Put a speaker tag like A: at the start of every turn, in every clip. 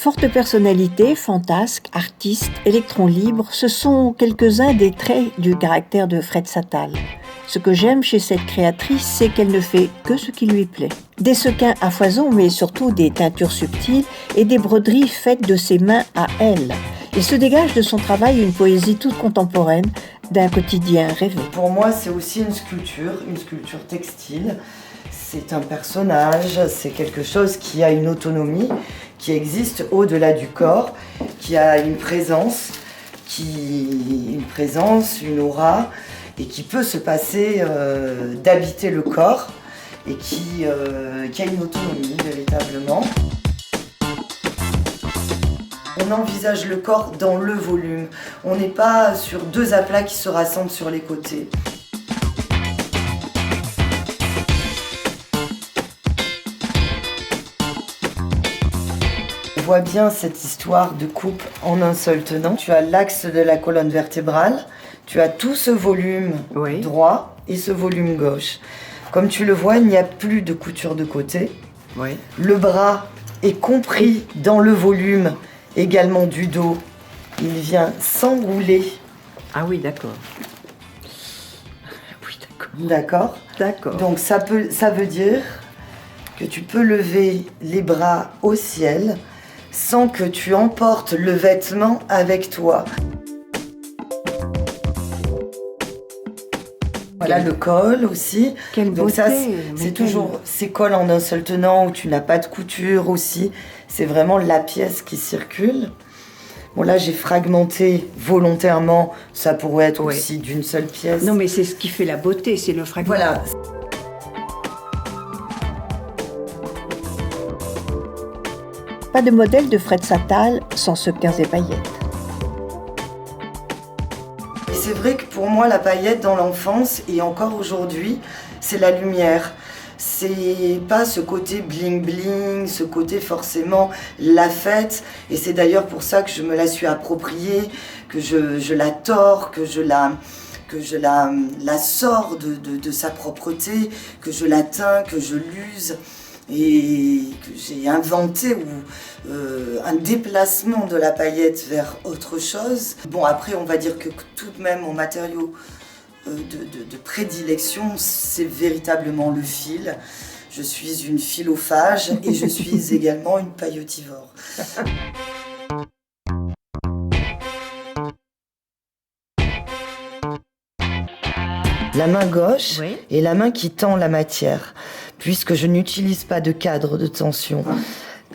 A: Forte personnalité, fantasque, artiste, électron libre, ce sont quelques-uns des traits du caractère de Fred Sattal. Ce que j'aime chez cette créatrice, c'est qu'elle ne fait que ce qui lui plaît. Des sequins à foison, mais surtout des teintures subtiles et des broderies faites de ses mains à elle. Il se dégage de son travail une poésie toute contemporaine d'un quotidien rêvé.
B: Pour moi, c'est aussi une sculpture textile. C'est un personnage, c'est quelque chose qui a une autonomie, qui existe au-delà du corps, qui a une présence, une aura, et qui peut se passer d'habiter le corps, et qui a une autonomie véritablement. On envisage le corps dans le volume. On n'est pas sur deux aplats qui se rassemblent sur les côtés. On voit bien cette histoire de coupe en un seul tenant. Tu as l'axe de la colonne vertébrale, tu as tout ce volume droit et ce volume gauche. Comme tu le vois, il n'y a plus de couture de côté.
A: Oui.
B: Le bras est compris dans le volume également du dos. Il vient s'enrouler.
A: Ah oui, d'accord. Oui,
B: d'accord.
A: D'accord.
B: Donc ça veut dire que tu peux lever les bras au ciel sans que tu emportes le vêtement avec toi. Voilà le col aussi.
A: Quelle
B: donc
A: beauté,
B: ça, c'est toujours ces cols en un seul tenant où tu n'as pas de couture aussi. C'est vraiment la pièce qui circule. Bon là j'ai fragmenté volontairement, ça pourrait être aussi d'une seule pièce.
A: Non mais c'est ce qui fait la beauté, c'est le fragment.
B: Voilà.
A: Pas de modèle de Fred Sattal sans sequins et paillettes.
B: Et c'est vrai que pour moi la paillette dans l'enfance et encore aujourd'hui, c'est la lumière. C'est pas ce côté bling bling, ce côté forcément la fête. Et c'est d'ailleurs pour ça que je me la suis appropriée, que je la tords, que je la sors de sa propreté, que je la teins, que je l'use. Et que j'ai inventé un déplacement de la paillette vers autre chose. Bon, après, on va dire que tout de même, mon matériau de prédilection, c'est véritablement le fil. Je suis une philophage et je suis également une pailletivore. La main gauche est la main qui tend la matière, puisque je n'utilise pas de cadre de tension.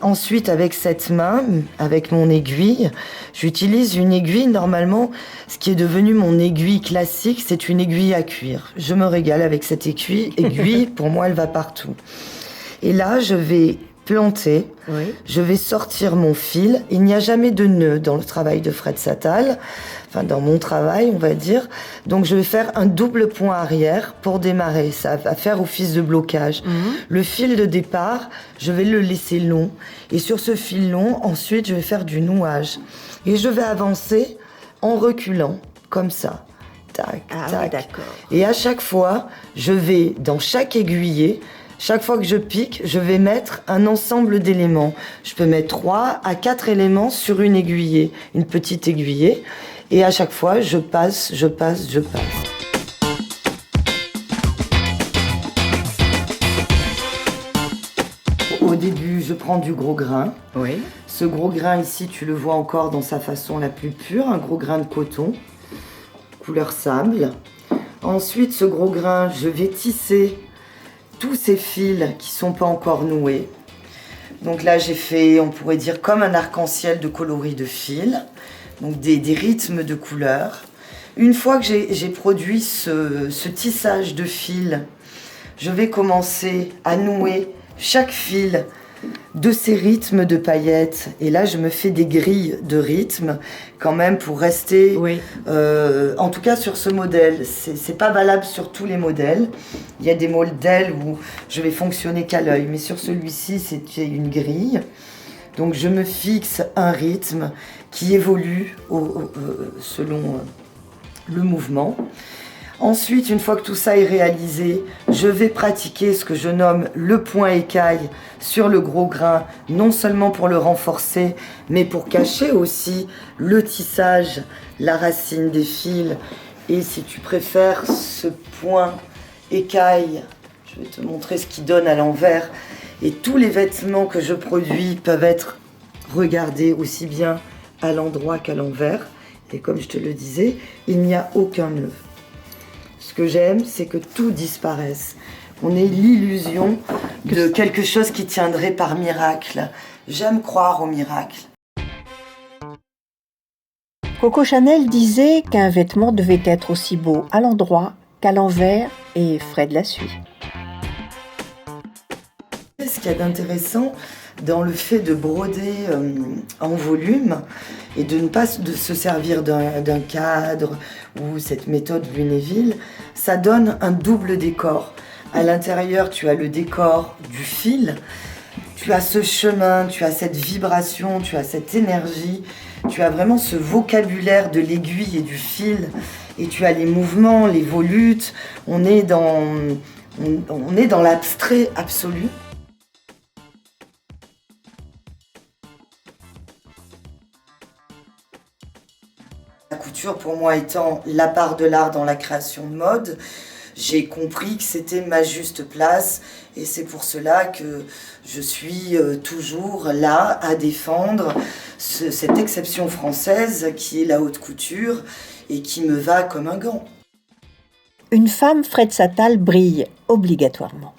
B: Ensuite, avec cette main, avec mon aiguille, j'utilise une aiguille, normalement, ce qui est devenu mon aiguille classique, c'est une aiguille à cuir. Je me régale avec cette aiguille, pour moi, elle va partout. Et là, je vais planter, je vais sortir mon fil. Il n'y a jamais de nœud dans le travail de Fred Sattal, enfin dans mon travail, on va dire. Donc je vais faire un double point arrière pour démarrer. Ça va faire office de blocage. Le fil de départ, je vais le laisser long. Et sur ce fil long, ensuite, je vais faire du nouage. Et je vais avancer en reculant, comme ça. Tac, tac.
A: D'accord.
B: Et à chaque fois, je vais dans chaque aiguillé. Chaque fois que je pique, je vais mettre un ensemble d'éléments. Je peux mettre 3 à 4 éléments sur une aiguillée, une petite aiguillée. Et à chaque fois, je passe. Au début, je prends du gros grain. Ce gros grain ici, tu le vois encore dans sa façon la plus pure, un gros grain de coton, couleur sable. Ensuite, ce gros grain, je vais tisser tous ces fils qui sont pas encore noués. Donc là, j'ai fait, on pourrait dire, comme un arc-en-ciel de coloris de fils, donc des rythmes de couleurs. Une fois que j'ai produit ce tissage de fils, je vais commencer à nouer chaque fil de ces rythmes de paillettes. Et là, je me fais des grilles de rythmes quand même pour rester, en tout cas sur ce modèle. C'est pas valable sur tous les modèles. Il y a des modèles où je vais fonctionner qu'à l'œil, mais sur celui-ci, c'était une grille. Donc je me fixe un rythme qui évolue selon le mouvement. Ensuite, une fois que tout ça est réalisé, je vais pratiquer ce que je nomme le point écaille sur le gros grain, non seulement pour le renforcer, mais pour cacher aussi le tissage, la racine des fils. Et si tu préfères ce point écaille, je vais te montrer ce qu'il donne à l'envers. Et tous les vêtements que je produis peuvent être regardés aussi bien à l'endroit qu'à l'envers. Et comme je te le disais, il n'y a aucun nœud. Ce que j'aime, c'est que tout disparaisse. On ait l'illusion de quelque chose qui tiendrait par miracle. J'aime croire au miracle.
A: Coco Chanel disait qu'un vêtement devait être aussi beau à l'endroit qu'à l'envers, et Fred la suit.
B: Ce qu'il y a d'intéressant dans le fait de broder en volume et de ne pas se servir d'un cadre ou cette méthode Lunéville, ça donne un double décor. À l'intérieur, tu as le décor du fil, tu as ce chemin, tu as cette vibration, tu as cette énergie, tu as vraiment ce vocabulaire de l'aiguille et du fil, et tu as les mouvements, les volutes, on est dans l'abstrait absolu. La couture, pour moi, étant la part de l'art dans la création de mode, j'ai compris que c'était ma juste place et c'est pour cela que je suis toujours là à défendre cette exception française qui est la haute couture et qui me va comme un gant.
A: Une femme Fred Satal brille obligatoirement.